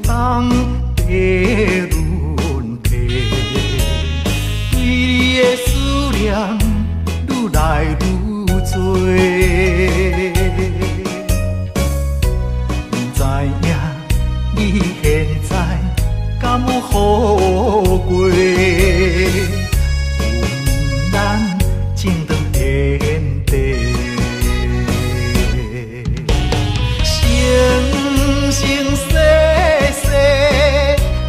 冬地轮替，对你的思念愈来愈多。不知影你现在敢有好过？愿咱情长天地。生生世世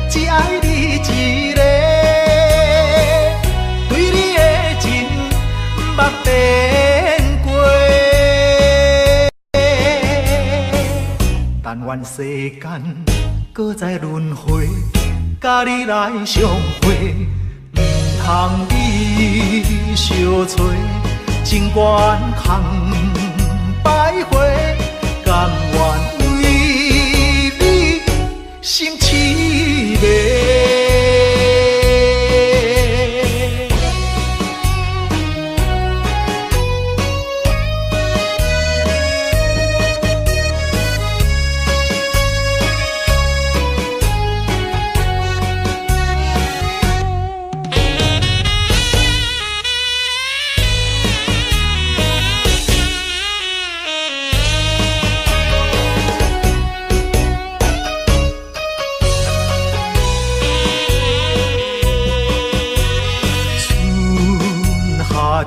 只爱你一个，对你的情捌变过。但愿世间搁再轮回，甲你来相会，唔通你相找，情缘空摆花。甘愿为你心痴迷。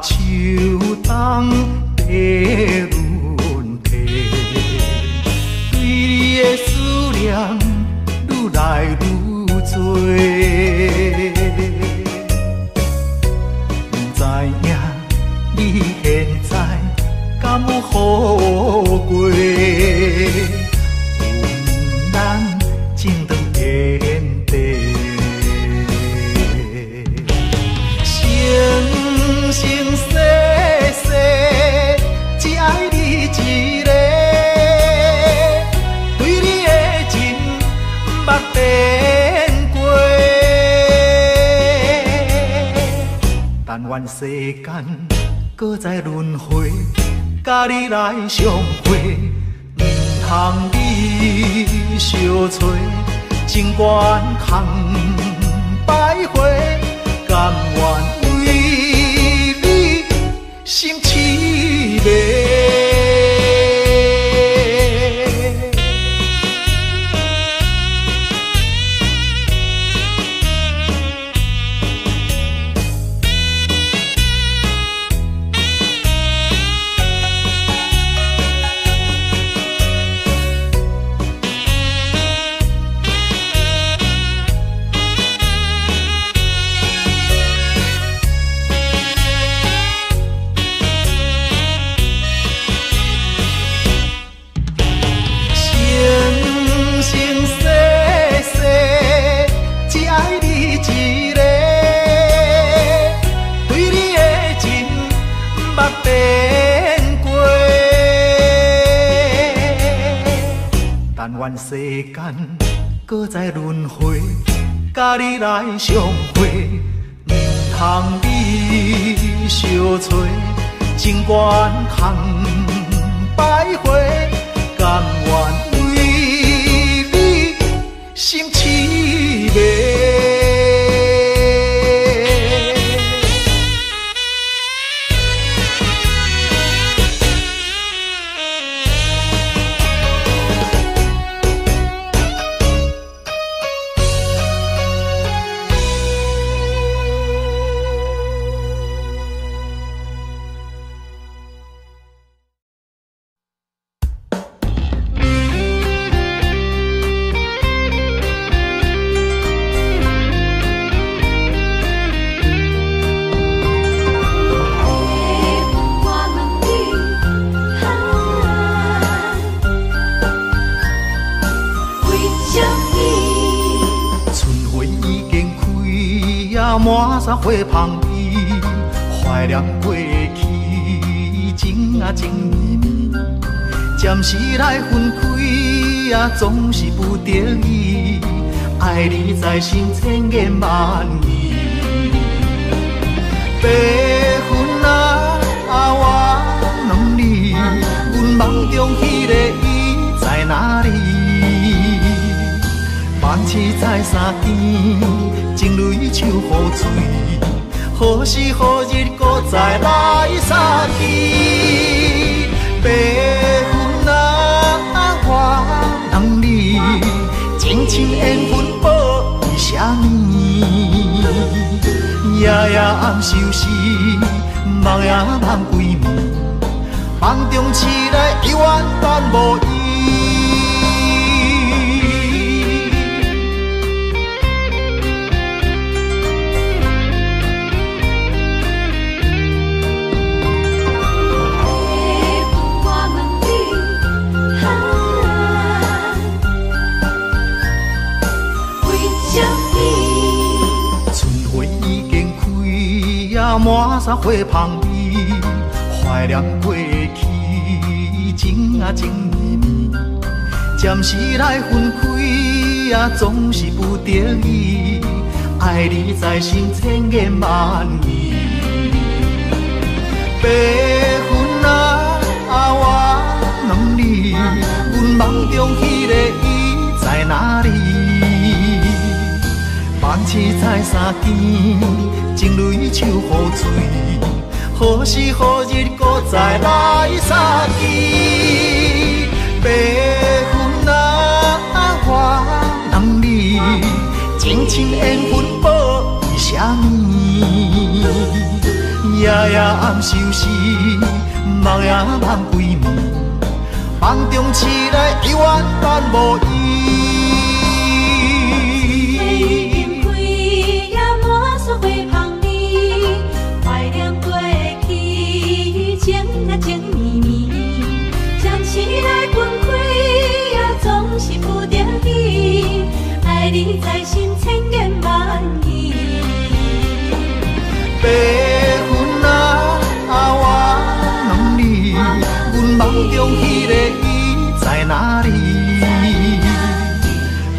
秋冬地轮替，对你的思念愈来愈多。不知影你现在敢有好过？愿咱情长天地。生生世世只爱你一个，对你的情捌变过。但愿世间搁再轮回，甲你来相会，唔通你相找，情缘空摆花，甘愿心痴迷。但愿世间搁再轮回，甲你来相会，唔通你相找，情缘空摆花，甘愿为你心痴迷。满山花香味，怀念过去，情啊情绵绵。暂时来分开，总是不得已。爱你在心千言万语。白云啊，我拢你，阮梦中迄个伊在哪里？刺在三更，情泪手雨水，何时何日搁再来相见？白云啊，我人你，情深缘分报为啥呢？夜夜暗相思，梦也梦几暝，梦中醒来犹原等无伊。满山花香味，怀念过去，情啊情绵绵。暂时来分开，总是不得已。爱你在心千言万语。白云啊，我问你，阮梦中迄个伊在哪里？梦刺在三更，情泪手雨水，何时何日搁再来相见？白云啊，我人你，情深缘分报为啥呢？夜夜暗相思，梦也梦几暝，梦中醒来犹原等无伊。情绵绵，暂时来分开，总是不得已。爱你在心千言万语。白云啊，我问你，阮梦中迄个伊在哪里？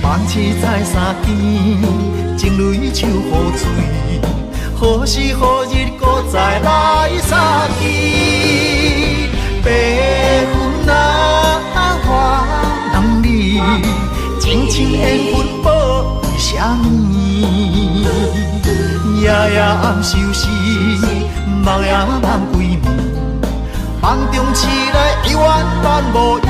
梦刺在三更，情泪手雨水，何时何日搁再来相见？白云啊，我人你，情深缘分报为啥呢？夜夜暗相思，梦也梦几暝，梦中醒来犹原等无伊。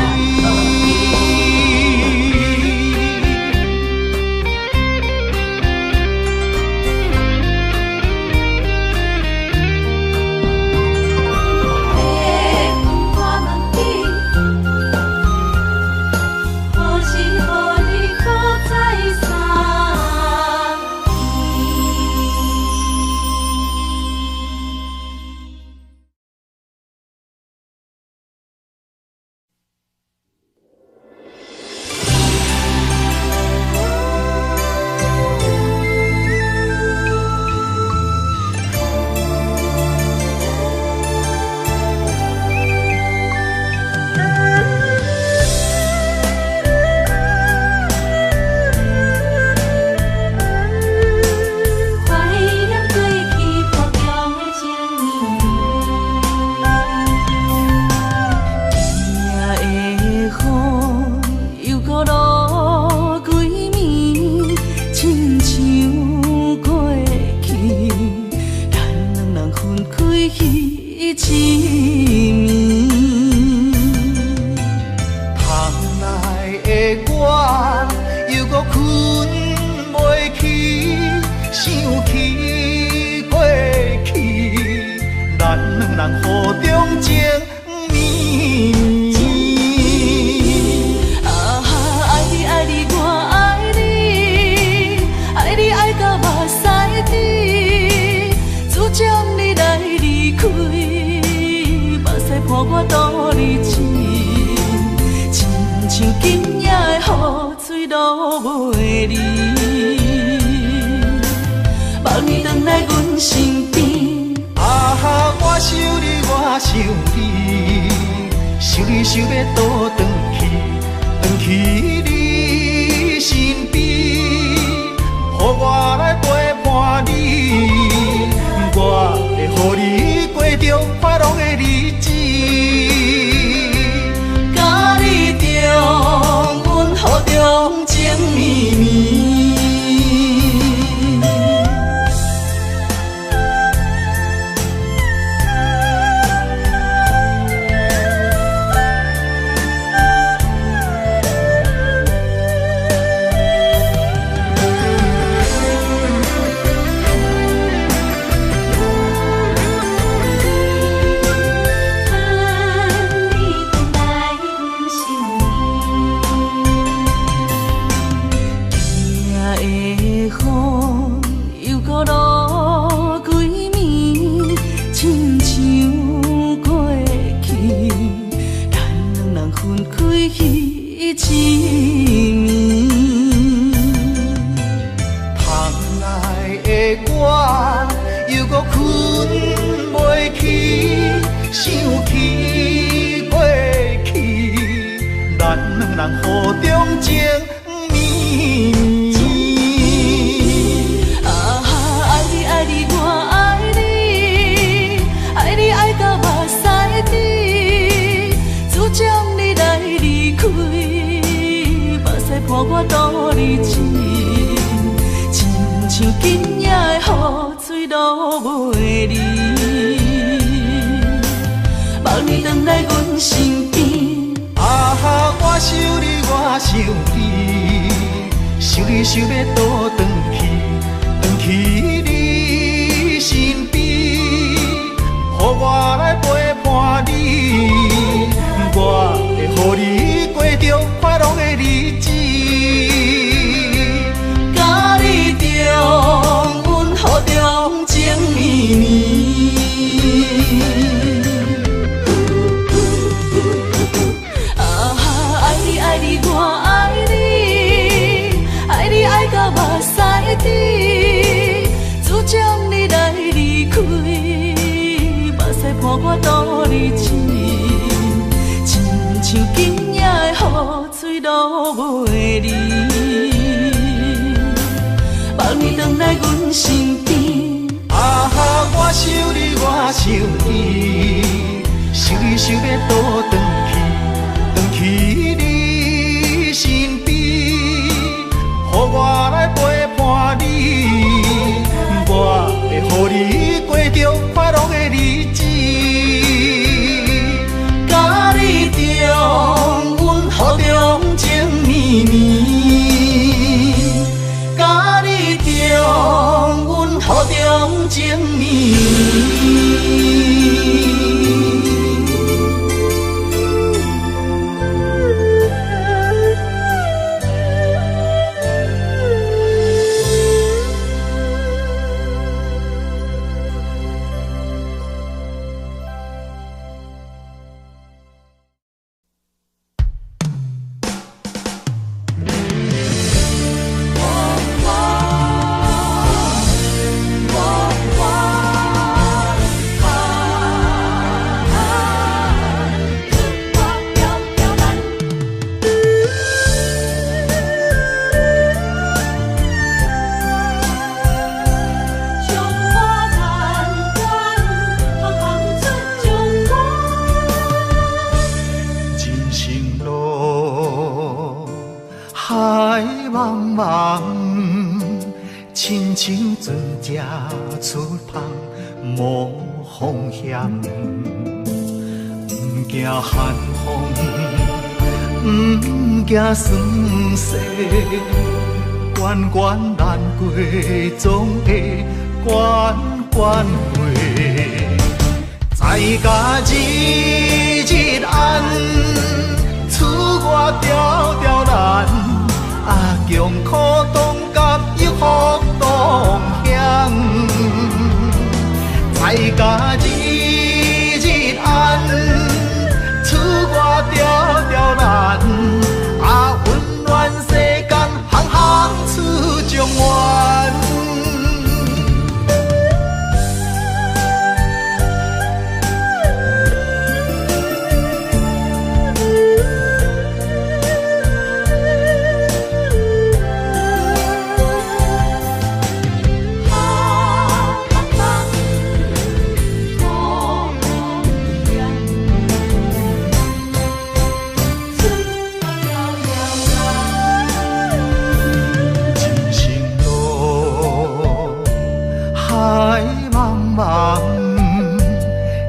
家己中阮好中情绵绵。一暝。窗内的我又搁困袂去，想起过去，咱两人互中情绵绵。啊哈，爱你爱你我爱你，爱你爱到目屎滴，主将你来离开，目屎伴我度日子。像今夜的雨水落袂离，望你回来阮身边。啊哈，我想你，我想你，想你想要倒转去，转去你身边，予我来陪伴你，我会予你过着快乐的日子。阮予中情绵绵，啊哈，爱你爱你我爱你，爱你爱到目屎滴，主将你来离开，目屎伴我度日子，亲像今夜的雨水落袂离。望你回来阮身边，啊哈，我想你，我想你，想你想要倒转去，转去你身边，予我来陪伴你，我会予你过着快乐的日子。甲你中，阮予中情绵绵。阮予中情绵亲像船只出航无风险，不惊寒风，不惊霜雪，关关难过总会关关过。在家日日安，厝外条条难，啊强苦当甲抑福当险。在家日日安，厝外条条难，啊温暖世间行行出状元。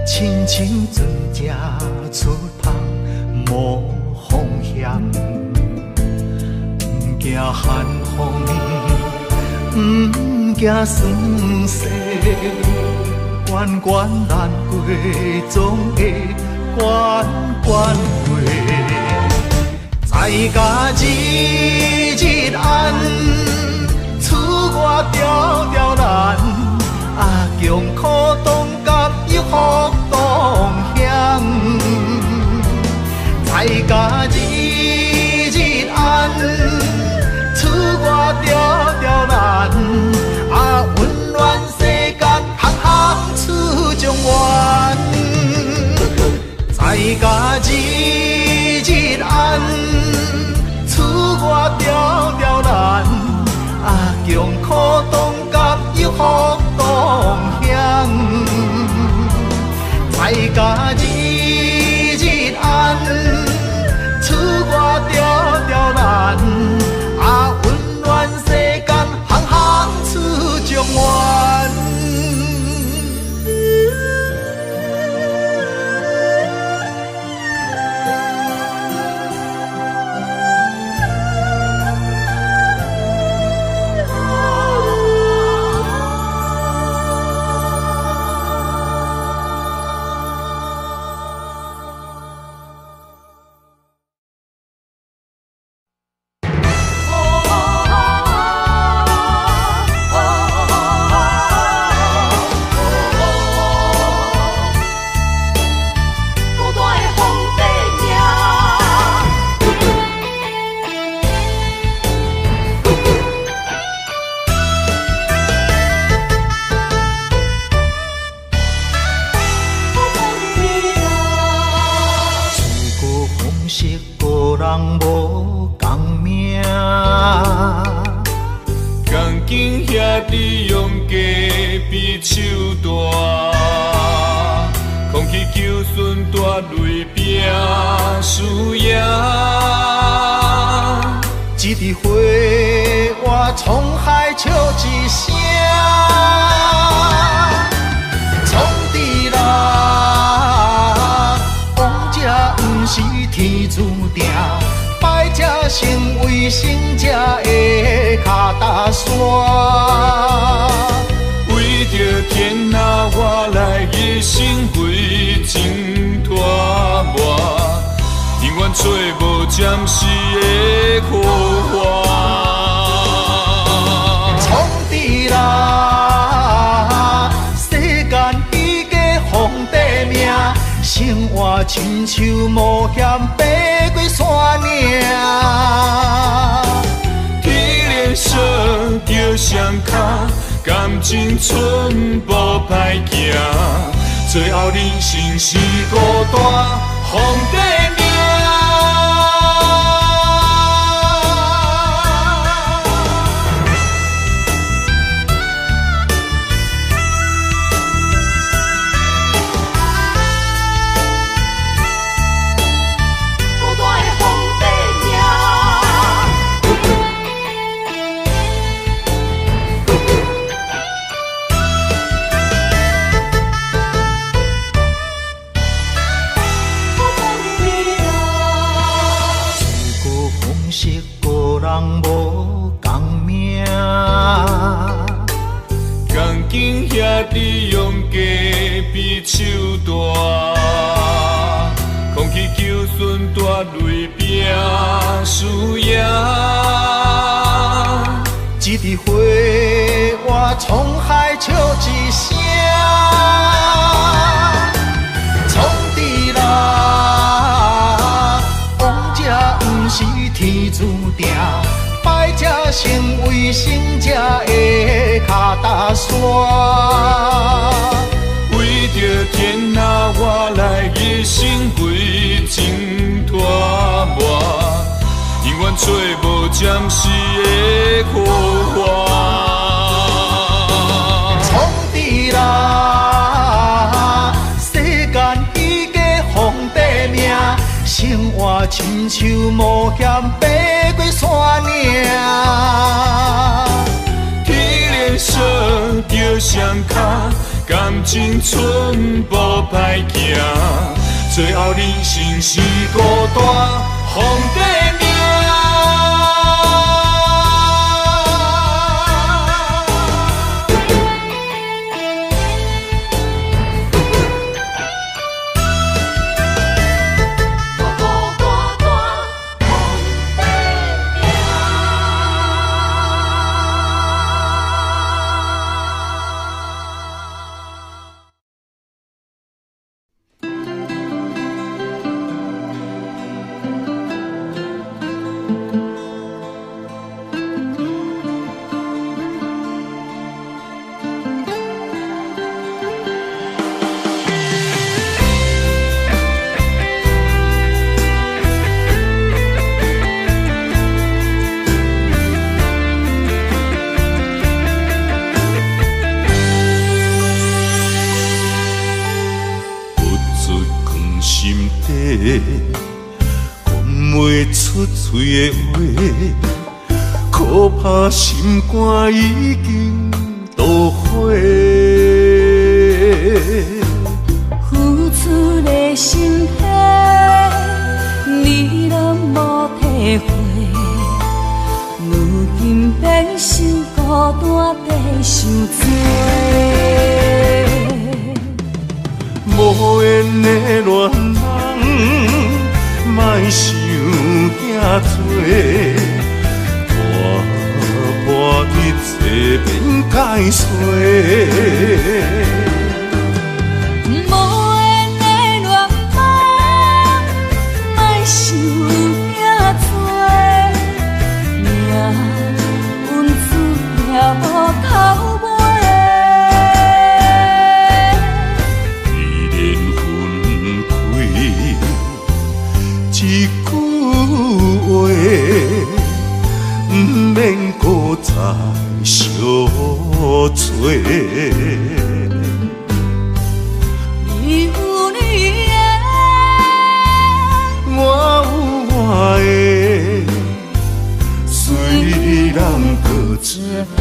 亲像船只出航无风险，不惊寒风，不惊霜雪，关关难过总会关关过。在家日日安，厝外条条难，啊强苦当甲抑福当险。在家日甲日日安，厝外条条难，啊温暖世间，行行出状元。一枝花，我沧海笑一声，创治人，王者不是天注定，败者成为胜者的脚踏山。为着天下，我来一生为情拖磨。永远找无暂时的苦患，创治人，世间伊个皇帝命，生活亲像冒险爬过山岭。天连锁着双脚，感情寸步歹行，最后人生是孤单皇帝命。你用假比手大，空气求顺大泪拼输赢。一枝花，我沧海笑一声，创治人，王者不是天注定。败者成为胜者的脚踏山，为着天下，我来一生为情拖磨，永远找无暂时的苦患。创治人，世间伊个皇帝命，生活亲像冒险爬过山岭。天连锁着双脚，感情寸步歹行，最后人生是孤单皇帝命。出嘴的话，可怕心肝已经都火。付出的心血，你拢无体会。如今变成孤单地受罪。无缘的恋人，莫想遐多，破一切免解释。无缘的恋人，莫想遐多，命运注定无头尾。一句话，不免搁再相找。你有你的，我有我的，虽然各自分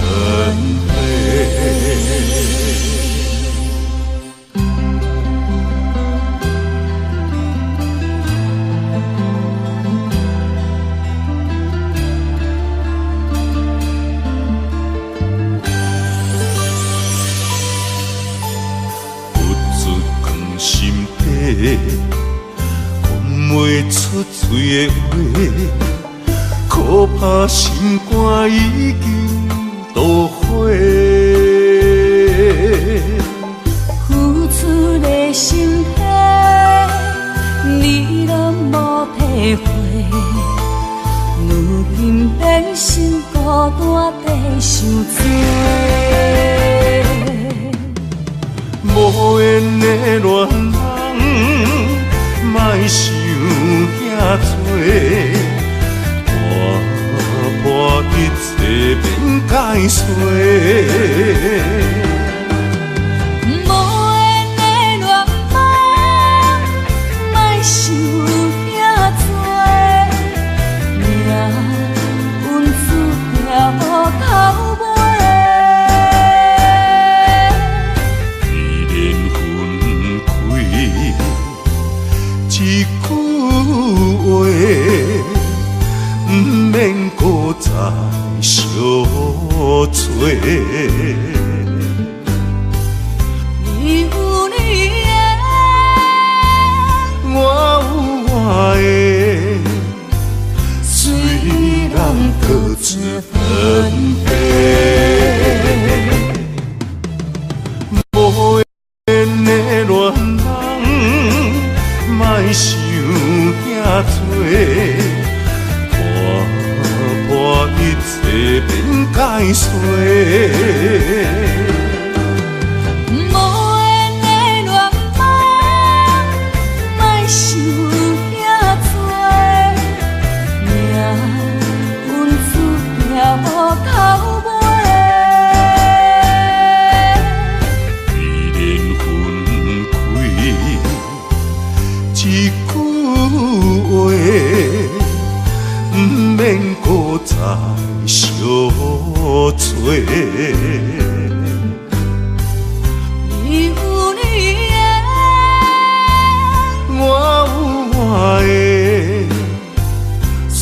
开。讲袂出嘴的话，可怕心肝已经都火。付出的心血，你拢无体会。如今变成孤单地受罪。无缘的恋人，莫想遐多，破一切免解释。无缘的恋人，莫想遐多，命运注定无头尾。一句话，不免搁再相找。你有你的，我有我的，虽然各自分开。无缘的恋人，莫想遐多，破一切免解释。无缘的恋人，莫想遐多，命运注定无头尾。一句话，不免搁再相找。你有你的，我有我的，虽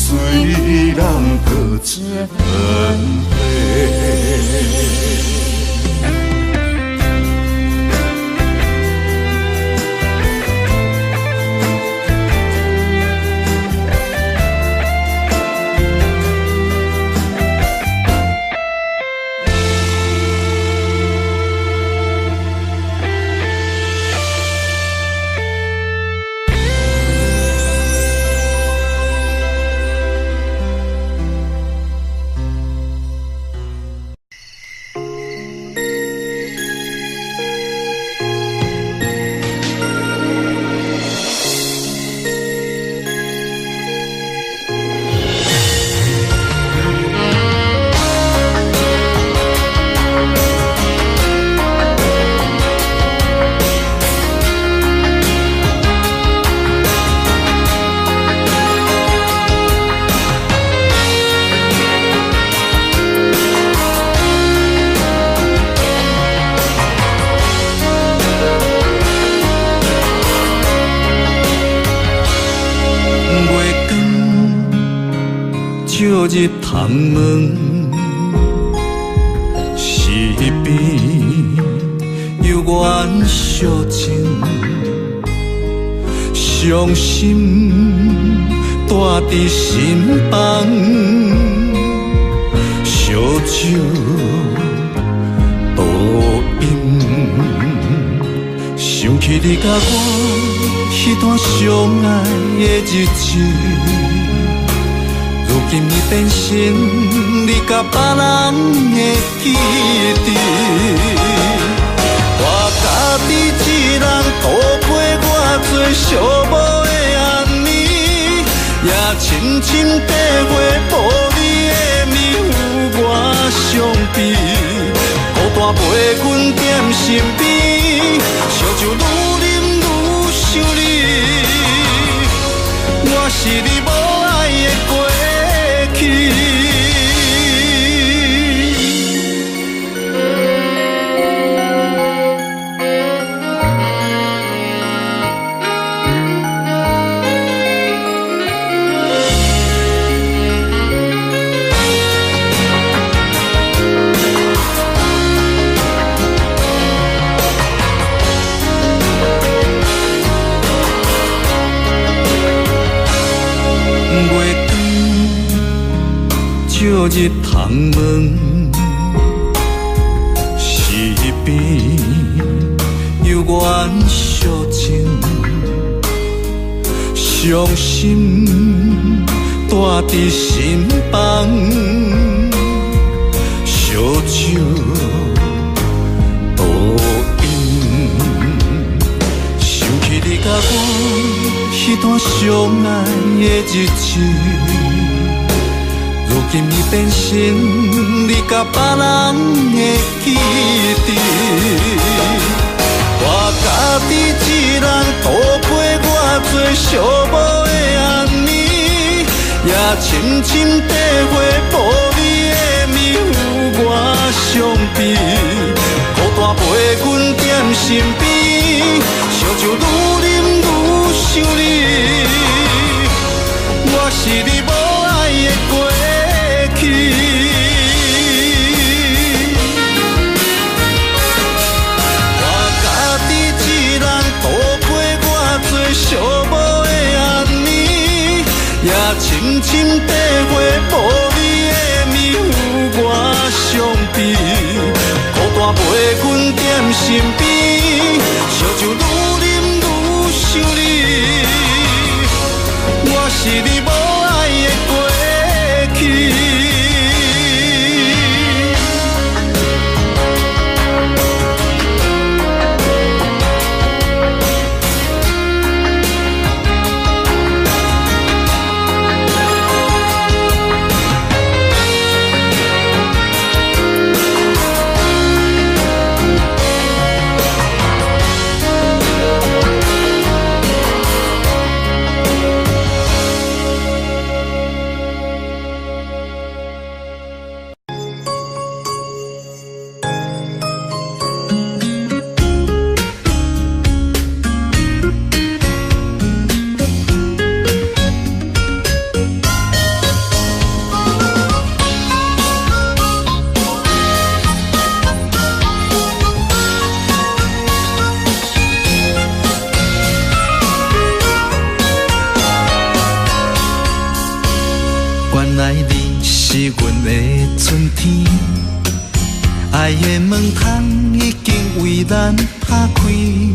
然各自分开。照日窗门，是边有缘相情，伤心带伫心房，烧酒倒饮，想起你甲我迄段相爱的日子。如今你变成你甲别人的记忆，我家己一人度过我最寂寞的暗暝，也深深体会无你的面有我伤悲，孤单陪阮踮身边，烧酒愈啉愈想你，我是你无爱的过去。照日窗门，是边有缘相情，伤心带伫心房，烧酒倒饮，想起你甲我迄段相爱的日子。如今你变成你甲别人的记忆，我家己一人度过我最寂寞的暗暝，也深深体会无你的面有我伤悲，孤单陪阮踮身边，烧酒愈啉愈想你，我是你无爱的过去。我家己一人度过我最寂寞的暗暝，也深深体会无你的面有我伤悲，孤单陪阮踮身边，烧酒愈啉愈想你，我是你无爱的过去。是阮的春天，爱的门窗已经为咱打开，你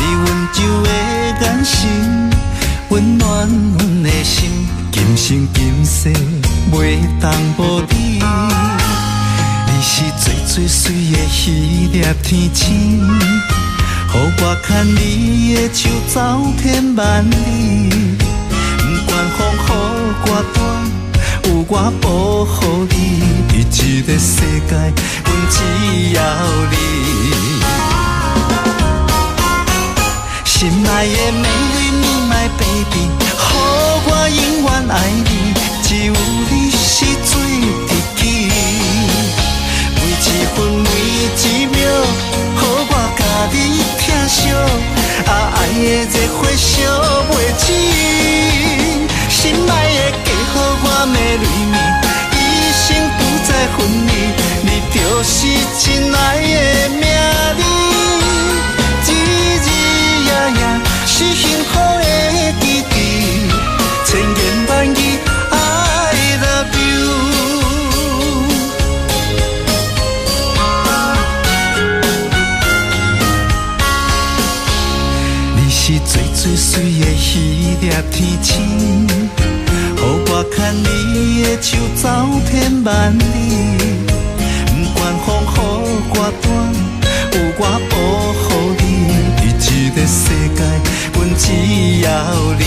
温柔的眼神，温暖阮的心，今生今世袂当无你。你是最最水的迄粒天星，予我牵你的手走遍万里，不管风雨我担。有我保护你，这个世界，阮只要你。心爱的美丽My baby， 予我永远爱你，只有你是最知己。每一分每一秒，予我甲你疼惜，爱的热火烧袂止。心爱的嫁予我美丽。你的手走天万里，不管风雨歌单，有我保护你。伫这个世界，阮只要你。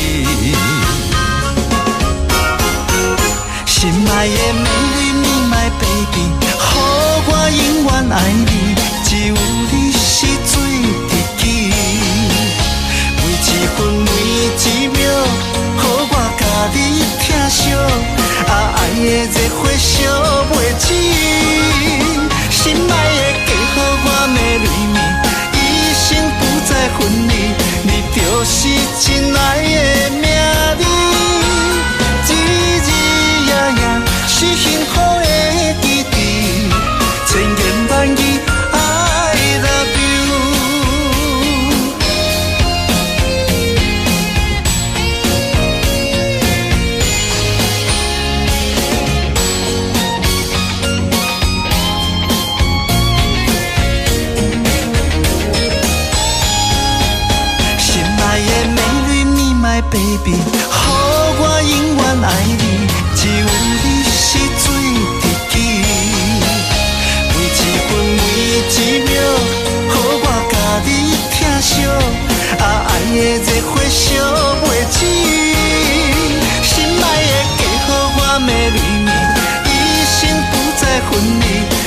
心爱的美丽你my baby， 予我永远爱你，只有你是最知己。每一分每一秒，予我甲你疼惜，爱的热火烧袂止。心爱的嫁予我的蕊蜜，一生不再分离，你就是真爱的名字。是幸福的记忆，千言万语 I love you。心爱的美女你my baby， 予我永远爱你，只有你。是最知己，每一分每一秒，予我甲你疼惜，爱的热火烧袂止。心爱的嫁予我的蕊蜜，一生不再分离，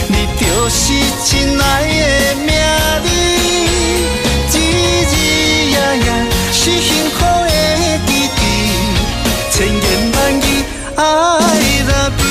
你就是真爱的名字。日日夜夜是幸福的记忆，千言万语I love you。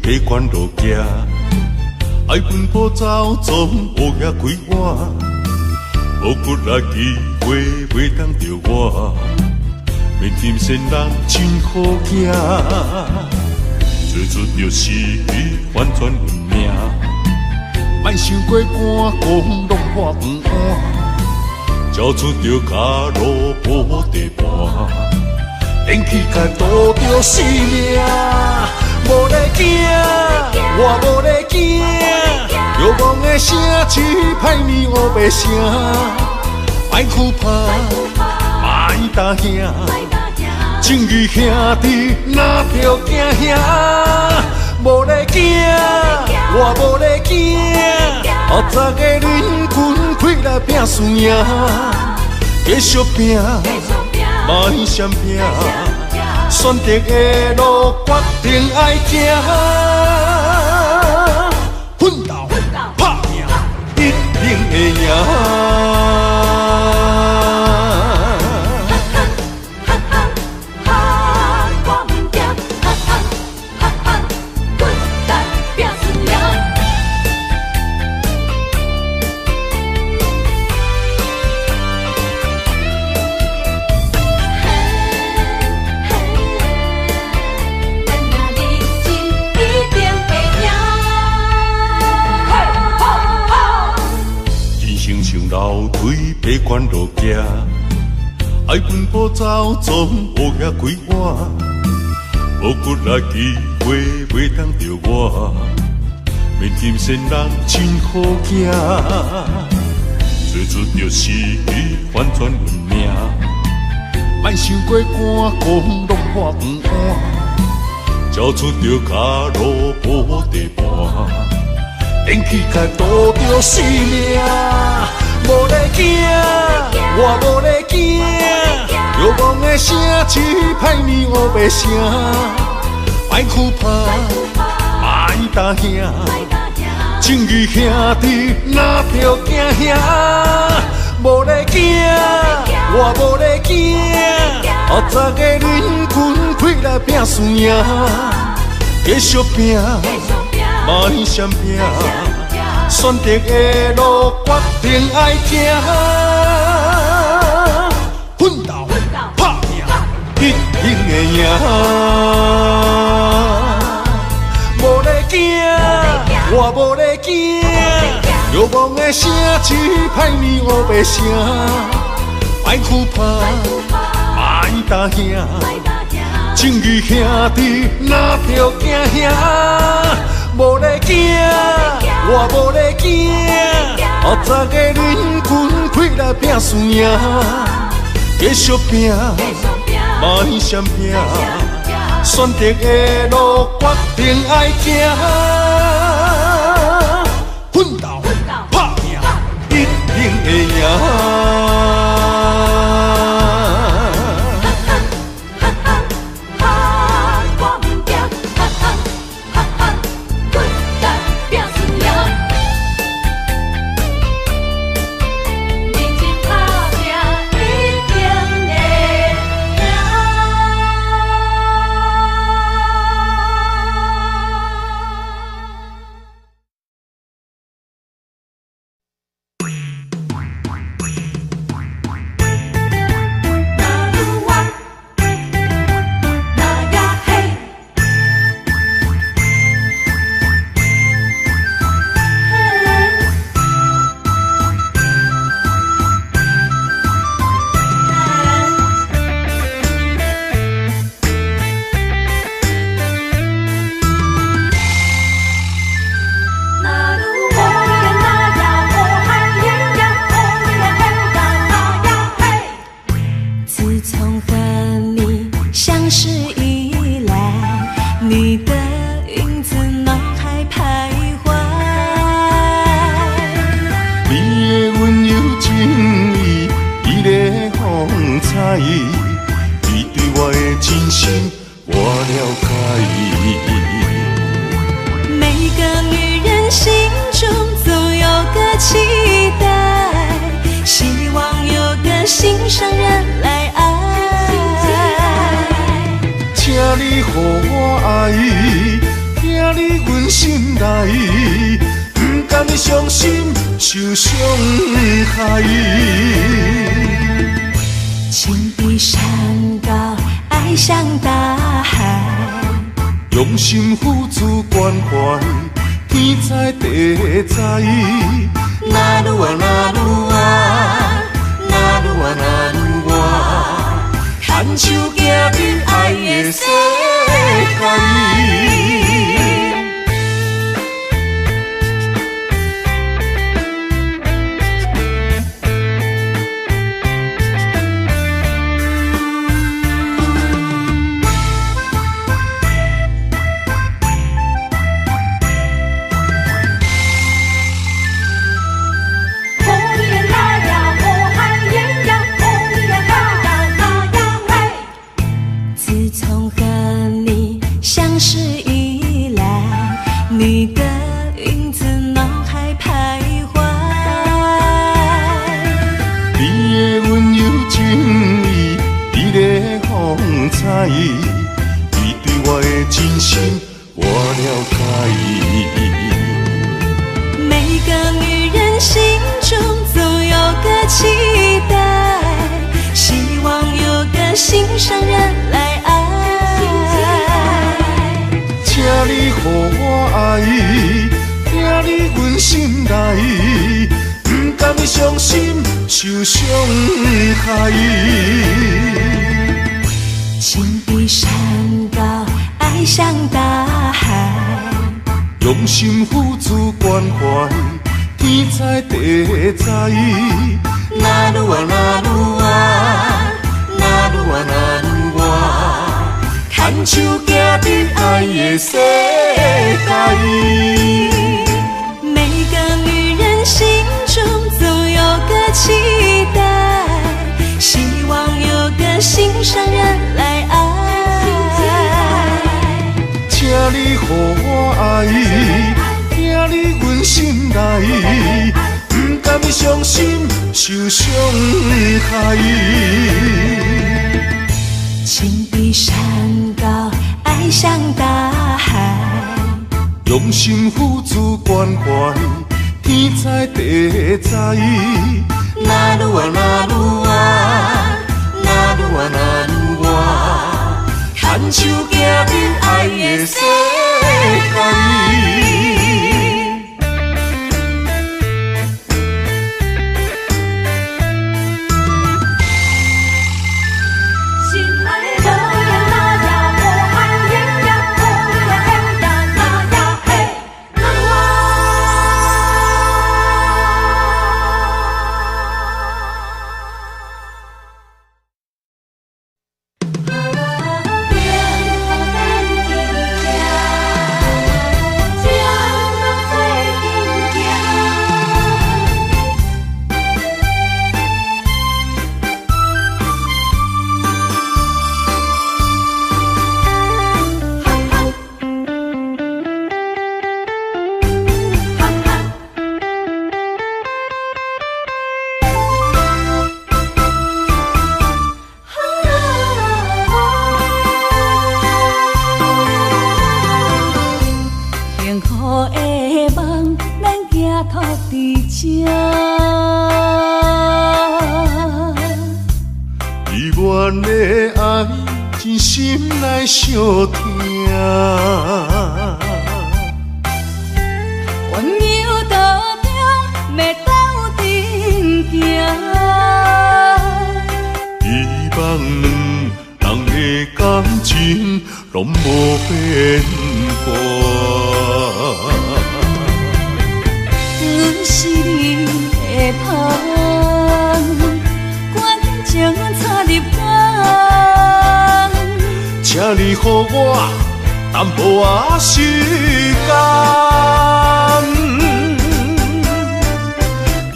爬关路行，爱奔波走，总乌鸦开我，无骨力机会袂当着我，面天仙人真好行，做出着失去完全运命，莫想过寒讲落我不安，交出着脚路无地盘，连起甲赌着性命。无咧惊，我无咧惊，欲望的声只歹面乌白声，莫哭怕，莫担兄，情义兄弟哪着惊兄？无咧惊，我无咧惊，后早个恁群开来拼输赢，继续拼，莫闪拼。选择的路，决定爱行，奋斗打拼，一定会赢。楼梯爬关路行，爱奔波走，总乌鸦开我，无骨力机会袂当着我，面天仙人真好行，做出着失去完全运命，莫想过寒讲落我不安，交出着脚路无地盘。连起甲赌着性命，无咧惊，我无咧惊，欲望的声只歹面乌白声，莫哭怕，莫担兄，情义兄弟哪着惊兄？无咧惊，我无咧惊，后早个恁群开来拼输赢，继续拼，莫闪拼，选择的路决定爱行，奋斗打拼，一定会赢。无咧惊，我无咧惊，落寞的城市歹年黑白声，歹哭怕，莫打兄。正义兄弟哪条行兄？无咧惊，我无咧惊。学早个轮拳开来拼输赢，继续拼，莫闪拼。选择的路决定爱行，奋斗打拼，一定会赢。情比山高，爱像大海。用心付出关怀，天知地知。那路啊那路啊，那路啊那路啊，牵手行入爱的世界。你对我的真心，我了解。每个女人心中总有个期待，希望有个心上人来爱。请你予我爱，听你阮心内，不甘伤心受伤害。情比山高，爱像大海。用心付出关怀，天知地知。那路啊那路啊，那路啊那路啊，牵手行入爱的世界。每个女人心中总有个期待，希望有个心上人来爱。请你予我爱，听你阮心内，不甘伤心受伤害。情比山高，爱像大海。用心付出关怀，天知地知。哪愈啊哪愈啊，哪愈啊哪愈啊，牵手行入爱的世界。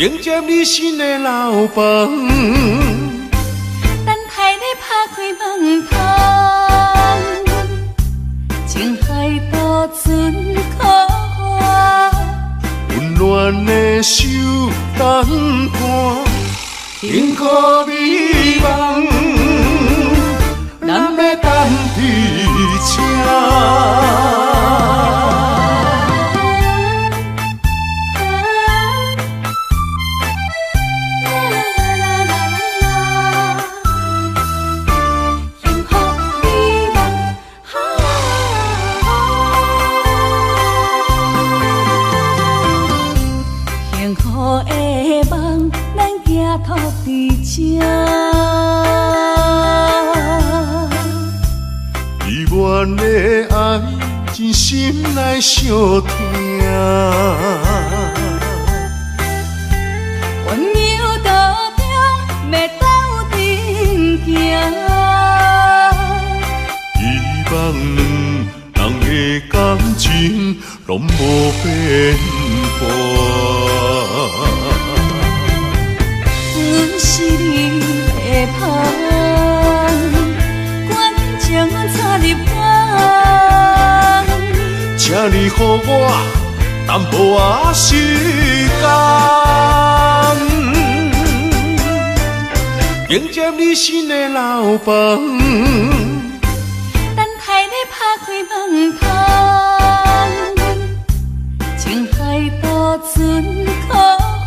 迎接你新的老房，等待你拍开门窗，情海渡船可花，温暖的手等伴，幸福美梦，咱要等伫车。依阮的爱，真心来相听。温柔道中，要斗阵行。希望两人的感情，拢无变化。阮是你的香，感情插入肝，请你予我淡薄仔时间，迎接你新的老房，等待你拍开门窗，情海渡船可花。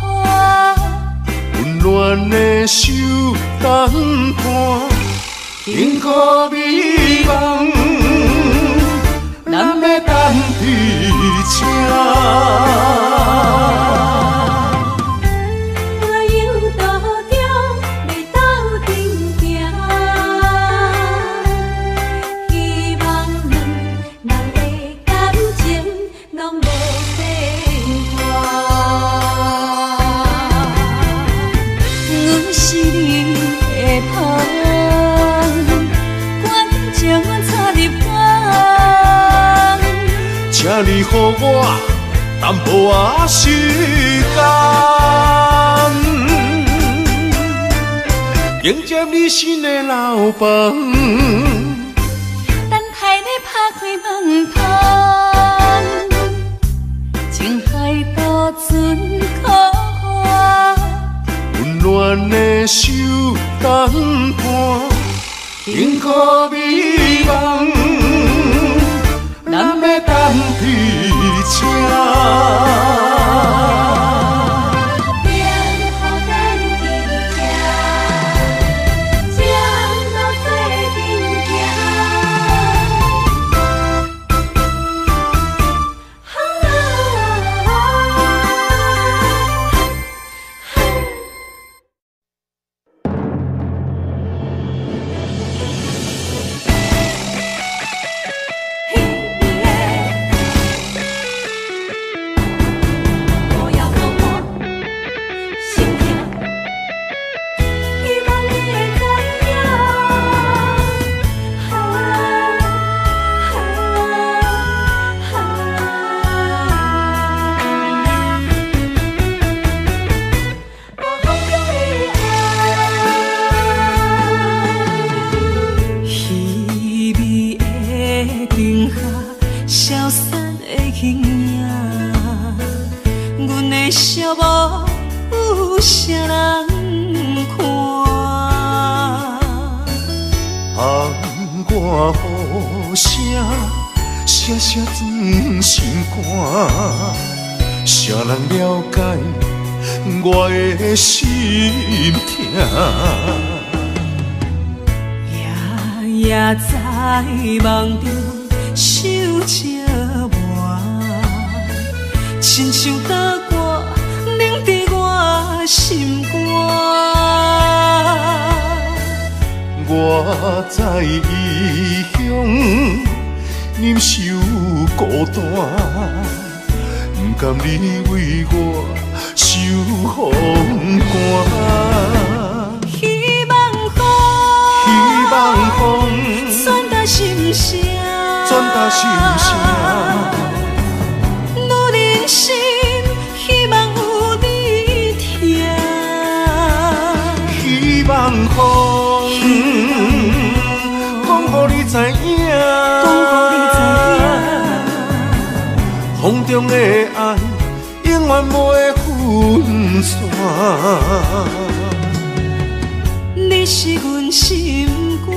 温暖的手等伴，幸福美梦，咱要等伫车。温柔道中，要斗阵行。希望两人的感情，拢无变化。阮是你的香，感情插入肝，请你予我淡薄仔时间，迎接你新的老房，等待你拍开门窗，情海渡船可花。温暖的手等伴，幸福美梦，咱要等伫寂寞有啥人看？我好声，声声转心肝，谁人了解我的心痛？夜夜在梦中想寂寞，亲像打歌凝伫我心肝。我在异乡忍受孤单，不甘你为我受风寒。希望风传达心声，女人心希望有你听。希望风，讲予你知影，风中的爱永远袂分散。你是阮心肝，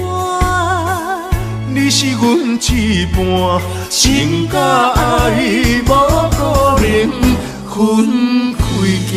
你是阮一半，情甲爱无可能分开行。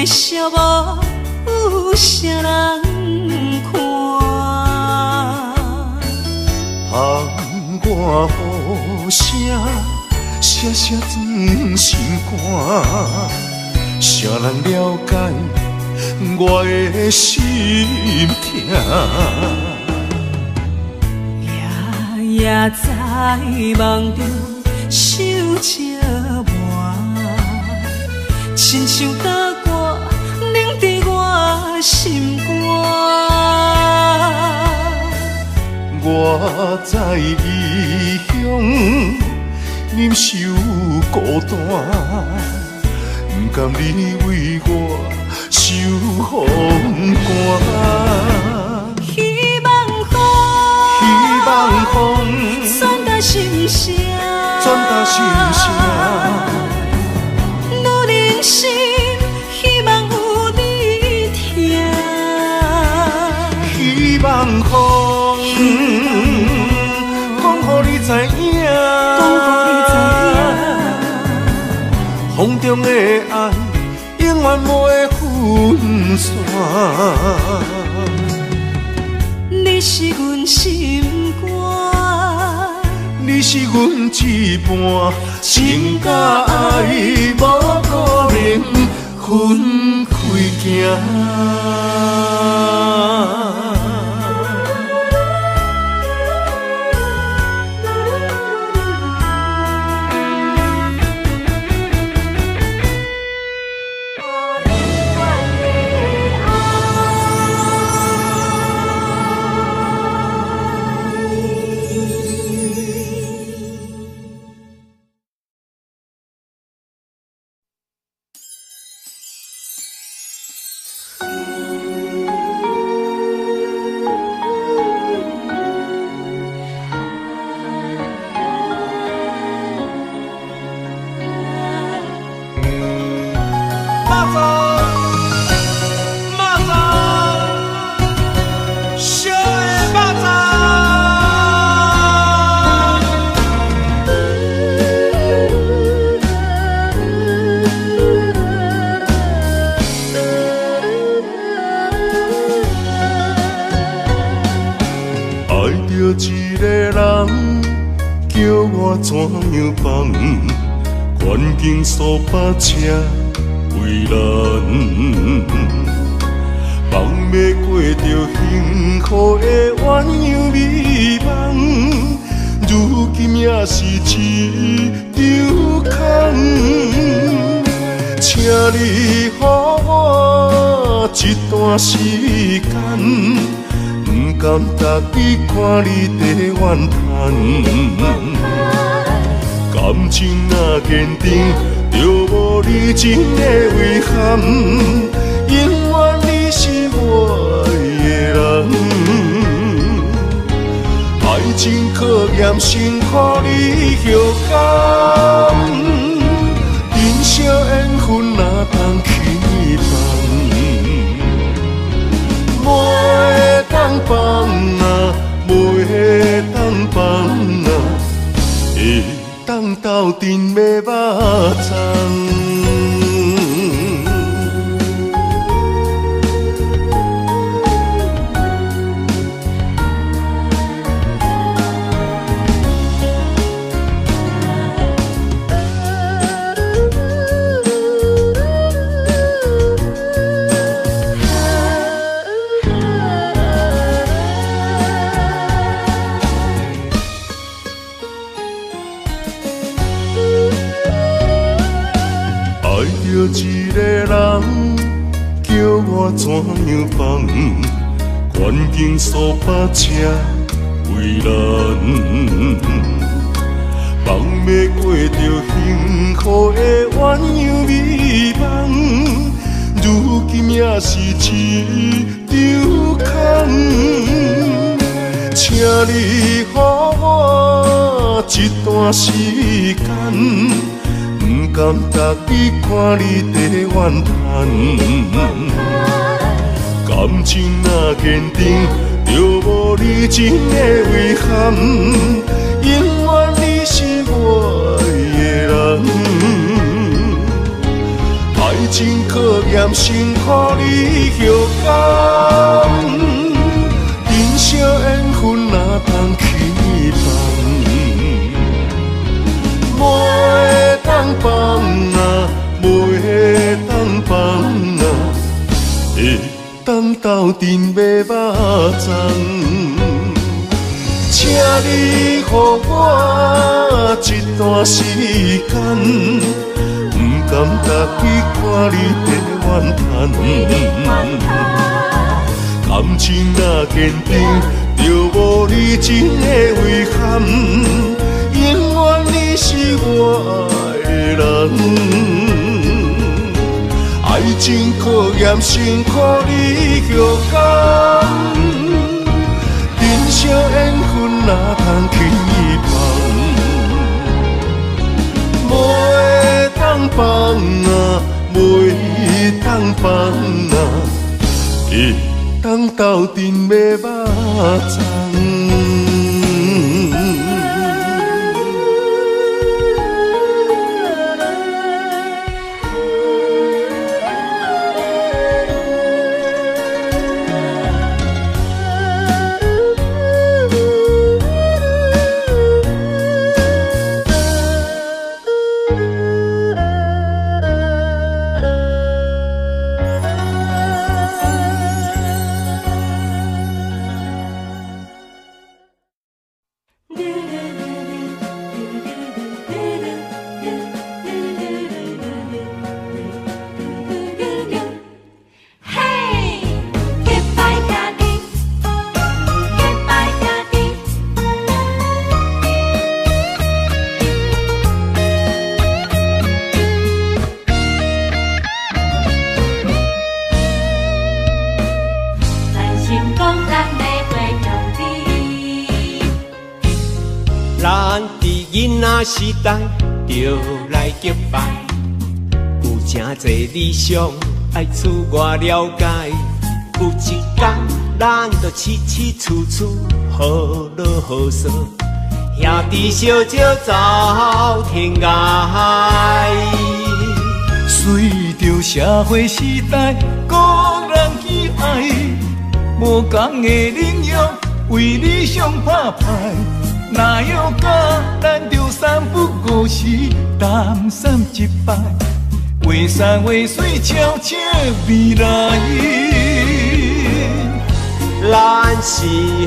寂寞有啥人看？我好声，声声转心肝，谁人了解我的心痛？夜夜在梦中想寂寞，亲像打歌凝伫我心肝。我在异乡忍受孤单，不甘你为我受风寒。希望风传达心声，女人心希望有你听。希望风，讲予你知影，风中的爱永远袂分散。你是阮心肝，你是阮一半，情甲爱无可能分开行。怎样放？环境数百车为难，放要过着幸福的鸳鸯美梦，如今也是一场空。请你予我一段时间，不甘逐日看你在怨叹。感情若坚定，就无你真的遗憾。永远你是我的人，爱情考验辛苦你后甘，人生缘分哪通去放？袂当放啊，袂当放啊，会当斗阵买肉粽。一个人叫我怎样放？环境所把车为难，放要过着幸福的鸳鸯美梦，如今也是一场空。请你予我一段时间。不甘逐日看你在怨叹，感情若坚定，就无你真的遗憾。永远你是我的人，爱情考验辛苦你后甘，人生缘分哪通去放？袂当放啊，袂当放啊，会当斗阵买肉粽。请你予我一段时间，不甘逐日看你在怨叹。感情若坚定，就无你真的遗憾。永远你是我的人，爱情考验辛苦你后甘，人生缘分哪通去放？袂当放啊，袂当放啊，会当斗阵买肉粽。时代就来结拜，有真侪理想爱自我了解。有一天，咱就起起厝厝好乐好说，兄弟相招走天涯。随着社会时代，个人喜爱，无同的领域为理想打牌。哪有甲咱着三不五时，谈三一摆，画山画水，悄悄未来。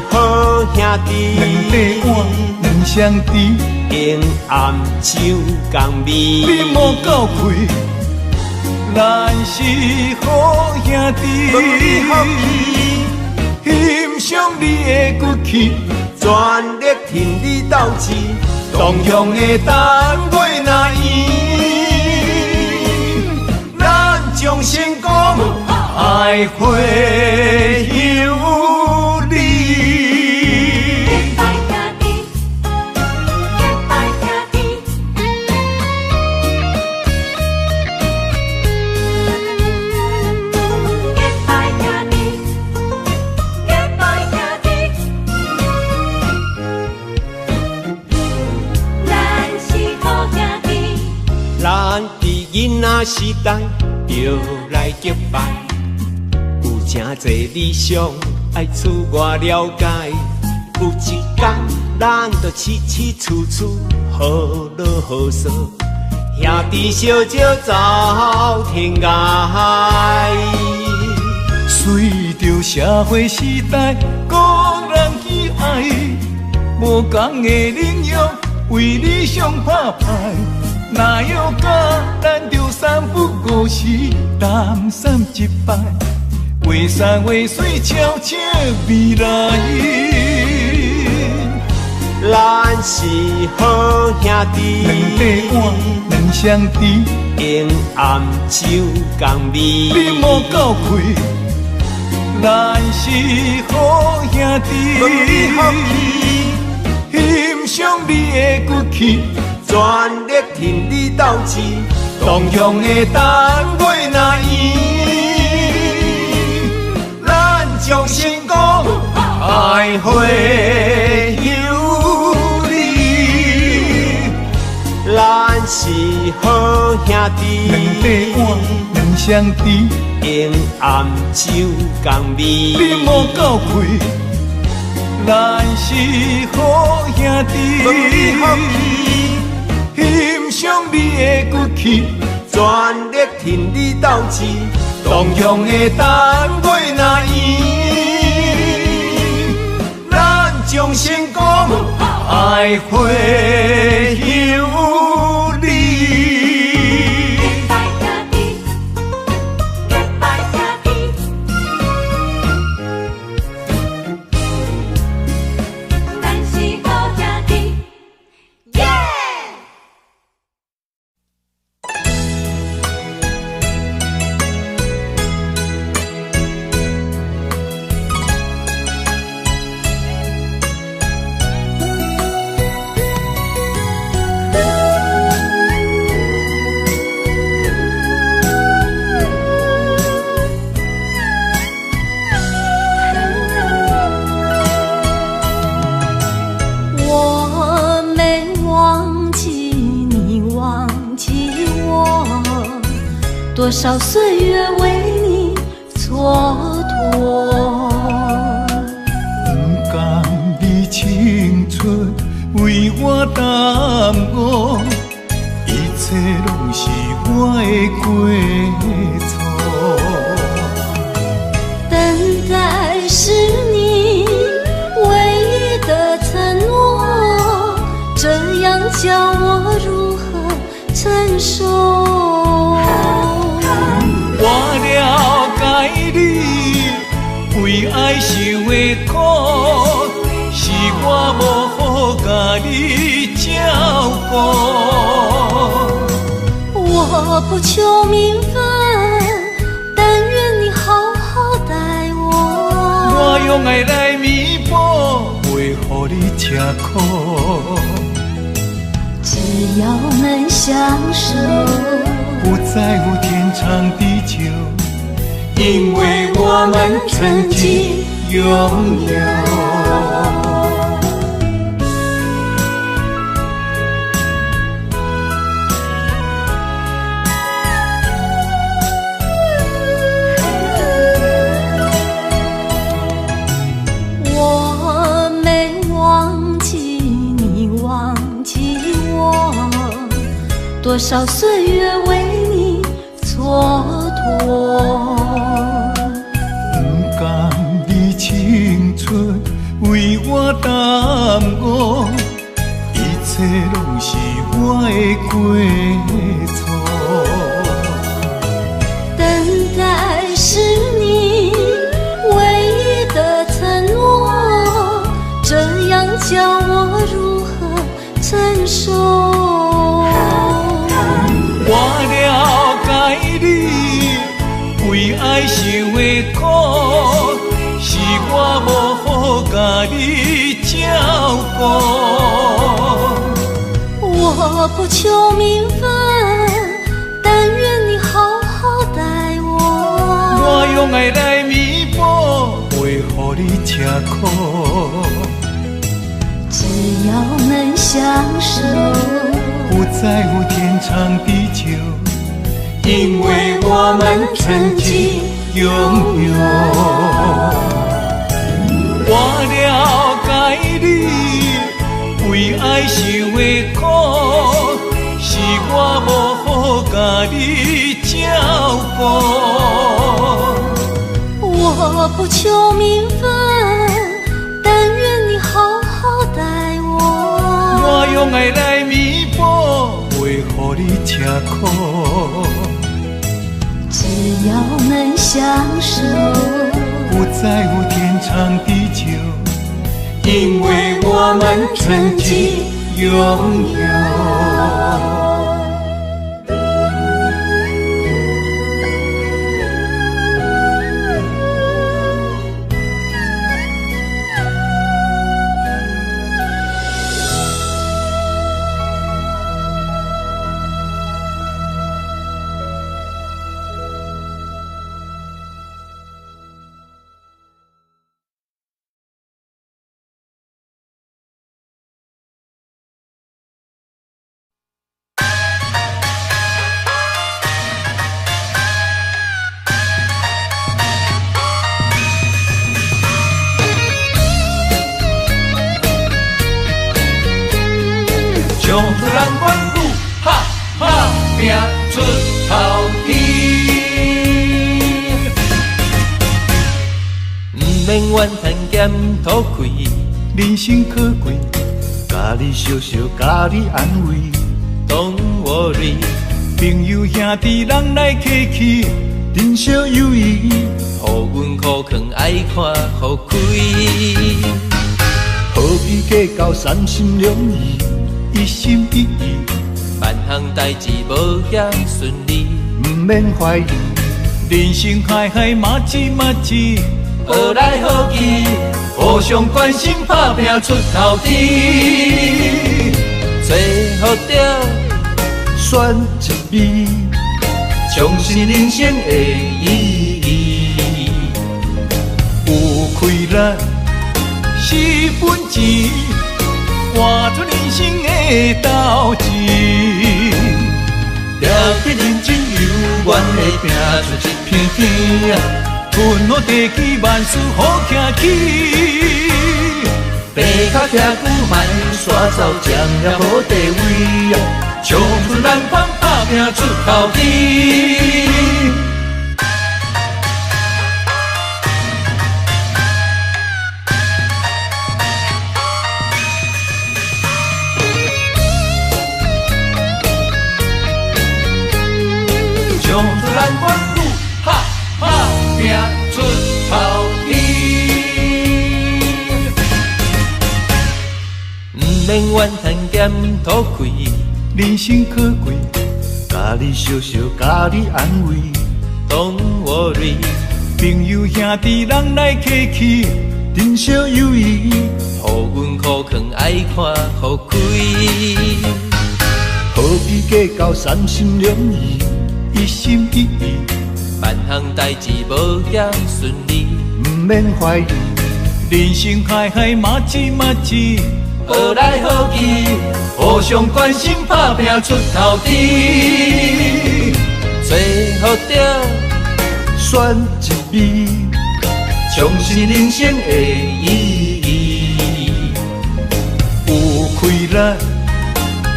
好兄弟，两块碗两相知，用暗酒共味。你莫够开，咱是好兄弟。欣赏你的骨气，全力挺你斗志，同乡的单位若圆，咱将成功爱会有你。咱伫囡仔时代就来结拜，有真侪理想爱厝外了解。有一天，咱就起起厝厝好乐好说，兄弟相招走天涯。随着社会时代，个人喜爱，无同的领域为理想拍牌。哪有甲咱着三不五时，淡散一摆，画山画水悄悄未来。咱是好兄弟，两块碗两相知，用暗酒共味。你莫够开，咱是好兄弟。欣赏你的骨气，全力挺你斗志，同乡的单位若圆，咱将成功爱会有你。咱是好兄弟，两块碗两相知，用暗酒共味。你莫够开，咱是好兄弟。欣赏你的骨气，全力挺你斗志，同乡的单位若圆，咱将成功爱会有你。多少岁月为你蹉跎，不甘你青春为我耽误，一切拢是我的过错。等待是你唯一的承诺，这样叫我如何承受？我了解你为爱受的苦，是我无好甲你照顾。我不求名分，但愿你好好待我。我用爱来弥补，袂予你吃苦。只要能相守，不在乎天长地久，因为我们曾经拥有。我没忘记你忘记我，多少岁月为你蹉跎。不甘你青春为过错。等待是你唯一的承诺，这样叫我如何承受？我了解你为爱受的苦，是我无好甲你照顾。我不求名分，但愿你好好待我。我用爱来弥补，袂予你吃苦。只要能相守，不在乎天长地久，因为我们曾经拥有。我了解你为爱受的苦，是我无好甲你照顾。我不求名分，但愿你好好待我。我用爱来弥补，袂予你吃苦。只要能相守，不在乎天长地久，因为我们曾经拥有。将咱阮舞，哈哈拼出头天。毋免怨叹咸土开，人生可贵，甲你笑笑，甲你安慰。Don't worry，朋友兄弟人来客去，珍惜友谊。互阮苦劝爱看互开。何必计较三心两意，一心一意。万项代志无遐顺利，毋免怀疑，人生海海马子马子，好来好去，互相关心，打拼出头天。找好着选一味，重视人生的意义。有开咱4分钱，换出人生的斗志。了解认真有缘的拼出一片天啊，春好地气，万事好行起。爬脚徛久迈，刷走将了好地位啊，唱出咱芳打拼出头天。唱出咱阮舞，哈哈拼出头天。毋免怨叹咸土开，人生可贵，甲你笑笑，甲你安慰。Don't worry，朋友兄弟人来客去，珍惜友谊。互阮苦劝爱看互开。何必计较三心两意，一心一意。万项代志无遐顺利，毋免怀疑，人生海海马子马子，好来好去，互相关心，打拼出头天。找好着选一味，重视人生的意义。有开咱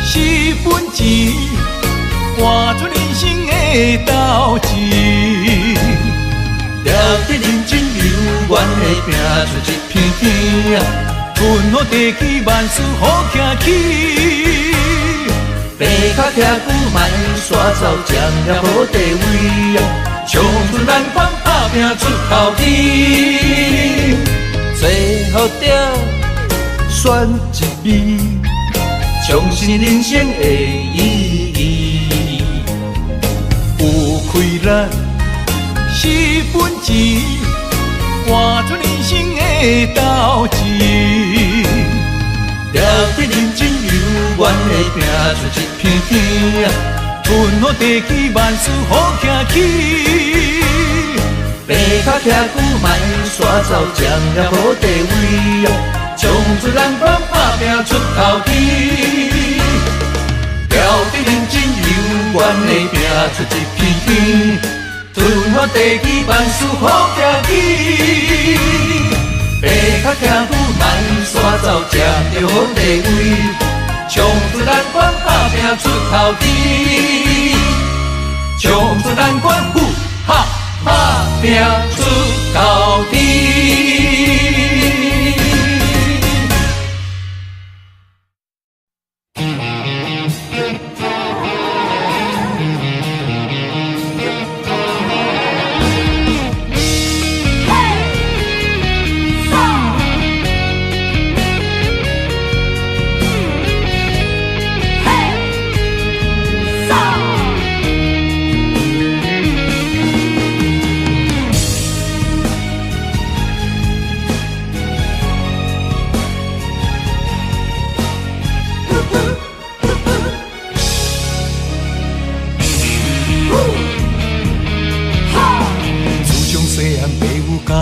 4分钱，换出人生的斗志。了解认真有缘的拼出一片天啊，春好地气，万事好行起。较徛久莫煞走，占了好地位啊！冲出咱款打拼出头天，最后着选一味，重新人生的意义。有开咱4分钱，换出人生的斗志。了得认真有缘的拼出一片天啊，春好地气万事好行起。爬较徛久莫煞走，占了好地位啊，冲出咱款打拼出头天。了得认真有缘的拼出一片天，春好地气万事好行起。爬较徛久莫煞走，占着好地位，冲出咱款打拼出头天，冲出咱款哈打拼出头天。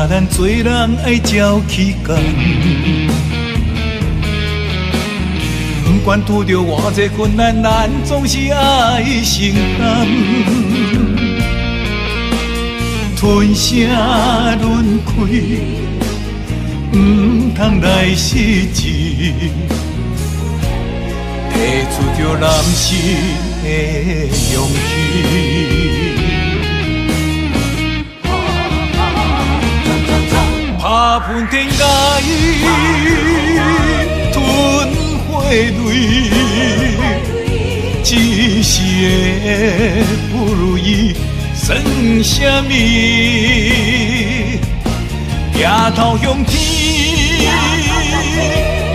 咱做人爱照起工，不管拄着偌济困难，咱总是爱承担。吞声轮开，不通来失志，提出着男性的勇气。打喷天涯，吞火泪，一时的不如意算什么？抬头向天，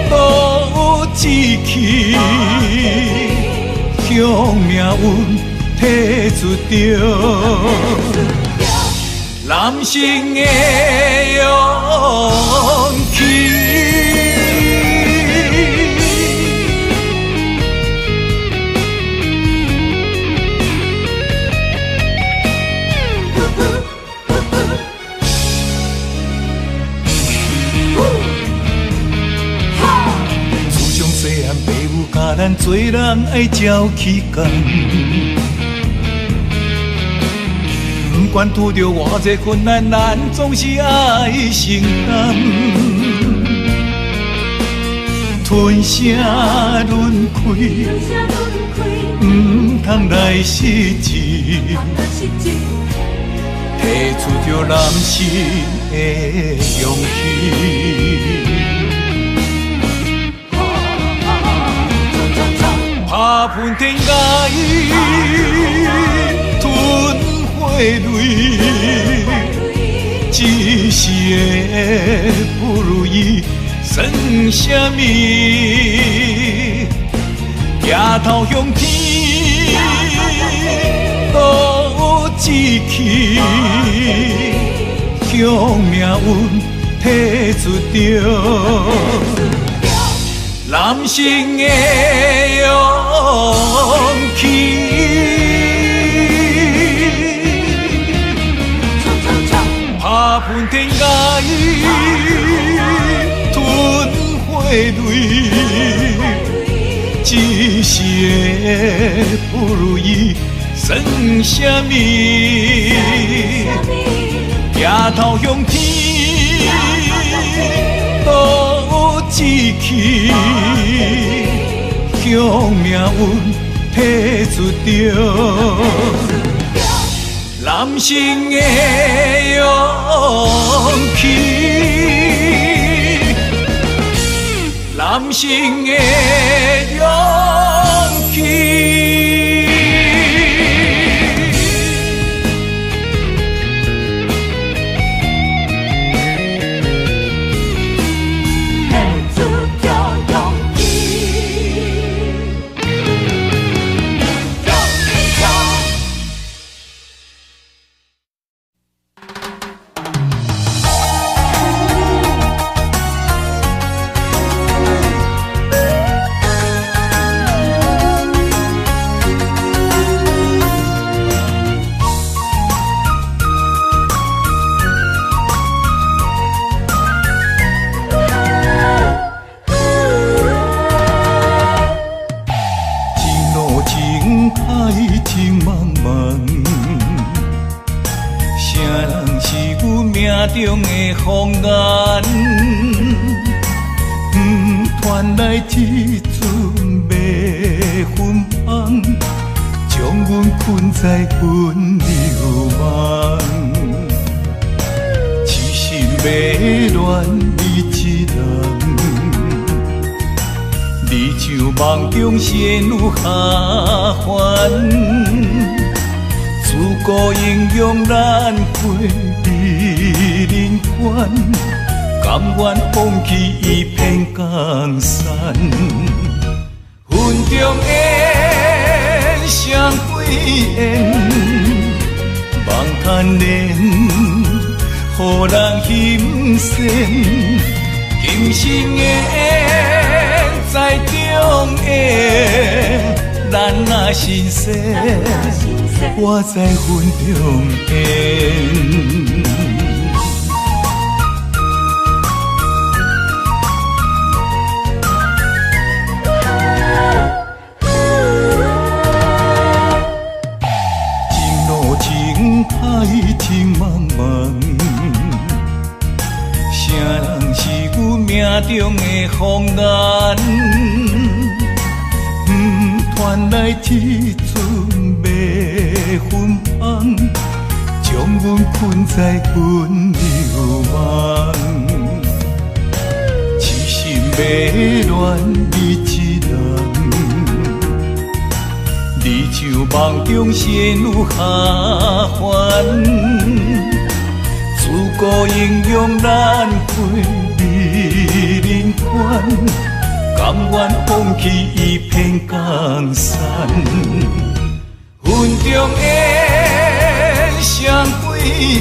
倒志气，向命运提出着男性的勇气。自从细汉父母教咱做人爱照起工，不管拄着偌济困难，咱总是爱承担。吞声轮开，不通来失志，提出着男性的勇气。打喷天涯，吞火泪，一时的不如意算什么？抬头向天，倒志气，向命运提出着男性的勇气。打喷天涯，吞火泪，一时的不如意算什么？抬头向天，倒志气，向命运提出着男性的勇气，男性的勇气。颜，传来一阵迷魂香，将阮困在温柔梦。痴心迷恋你一人，你像梦中仙女下凡。自古英雄难过美人关，甘愿放弃一片江山。云中烟，双对烟，梦牵连，予人心酸。今生缘在中缘，咱若心生。我在云中烟，情路情海情茫茫，谁人是阮命中的风眼？传来一阵迷魂香，将阮困在温柔梦。痴心迷恋你一人，你像梦中仙女下凡。自古英雄难过美人关，甘愿放弃一片江山。云中烟，双对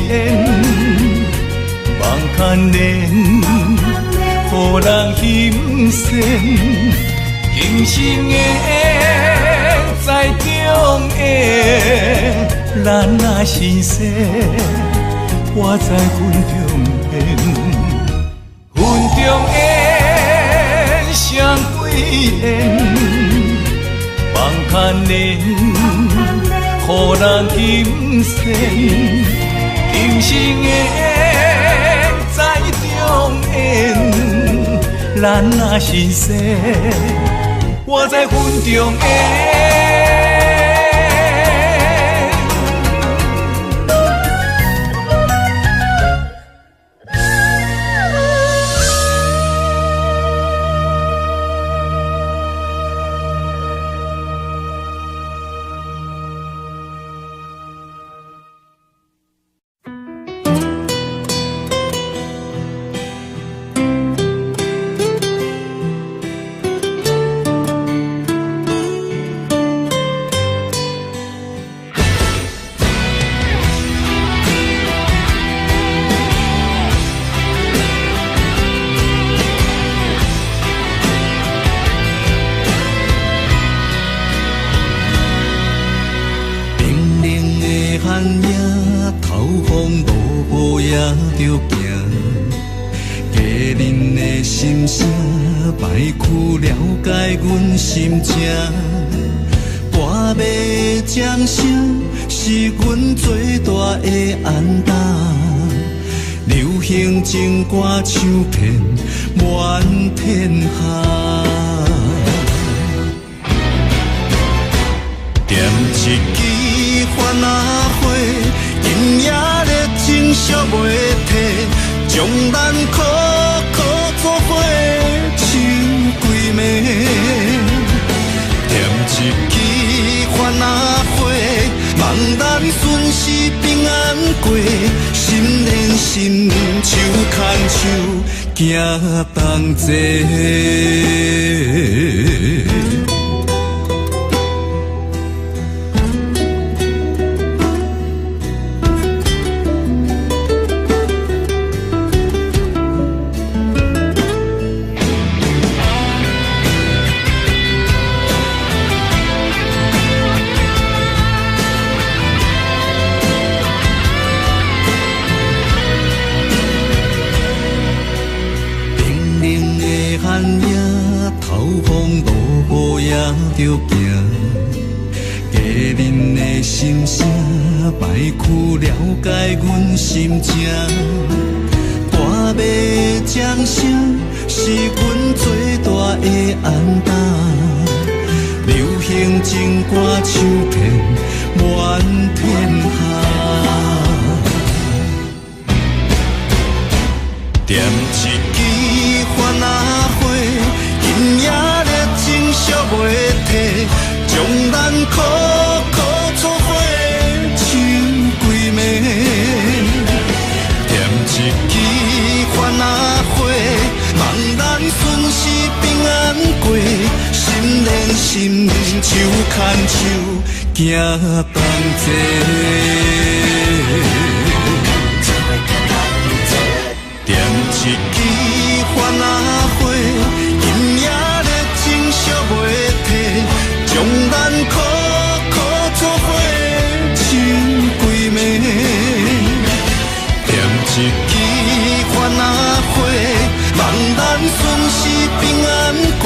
烟，梦牵连，予人心酸。今生缘在中缘，咱若心生，我在云中烟。云中烟，双对烟，梦牵连，予人心酸。今生缘在中缘，咱若心生，我在云中烟。心情，跋暝掌声是阮最大的安踏。流行情歌唱遍满天下，点一支番仔火，今夜热情烧袂退，将咱苦苦作伙唱几暝。点一支番仔火，望咱顺时平安过，心连心，手牵手，行同齐。着行，家人的心声，摆曲了解阮心情。跋要掌声，是阮最大的安踏。流行情歌唱遍满天下。点一支番仔火，今夜热情烧袂退，将咱苦苦错花唱几暝。点一支番仔火，望咱顺时平安过，心连心，手牵手，行同点一支番仔火，今夜热情烧袂退，将咱苦苦错花唱几暝。点一支番仔火，望咱顺时平安过，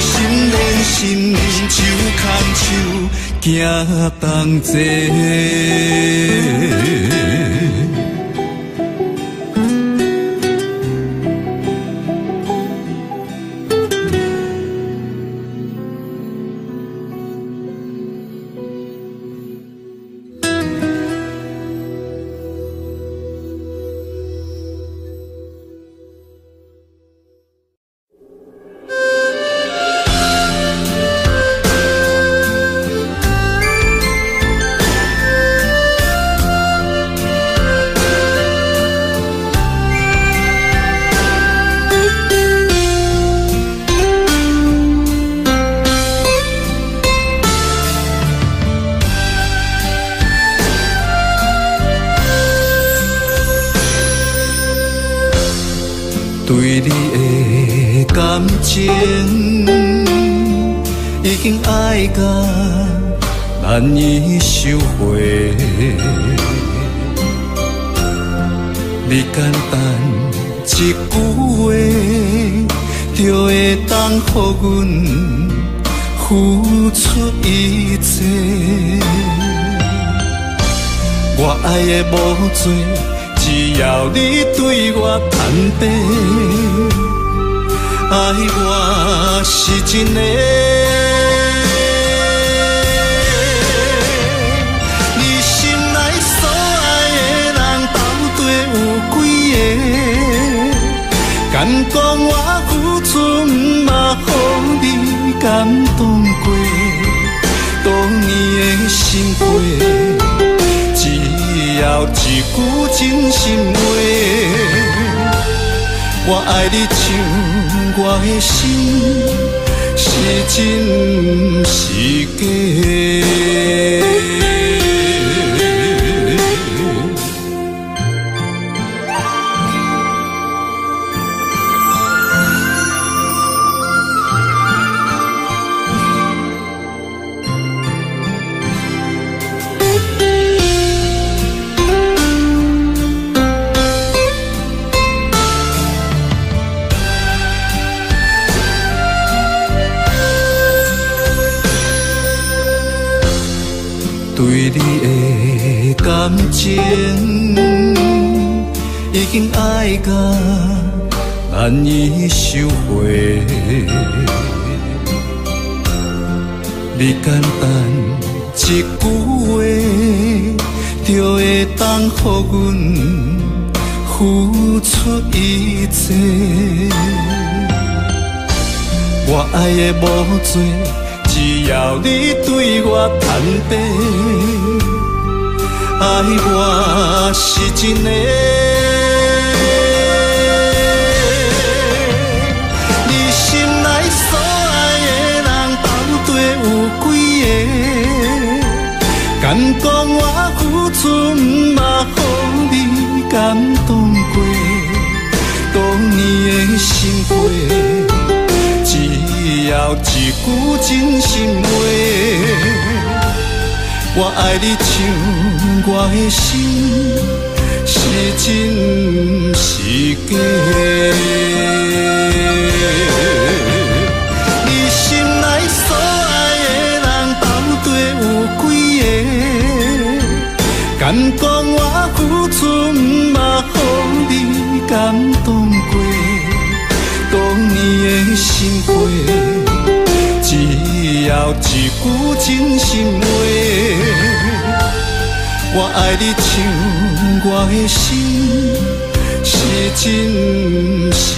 心连心，手牵手，行同对你的感情已经爱到难以收回，你简单一句话，就会当予阮付出一切。我爱的无多，只要你对我坦白，爱我是真的。你心内所爱的人到底有几个？敢讲我付出嘛，予你感动过，多年的心血。只要一句真心话，我爱你像我的心，是真是假？对你的感情已经爱到难以收回，你简单一句话，就会当予阮付出一切。我爱的无多，只要你对我坦白，爱我是真的。你心内所爱的人到底有几个？敢讲我付出嘛，予你感动过，多年的心血。只要一句真心话，我爱你像我的心，是真是假？你心内所爱的人到底有几个？敢讲我付出嘛，予你感动了一句真心话，我爱你像我的心，是真心。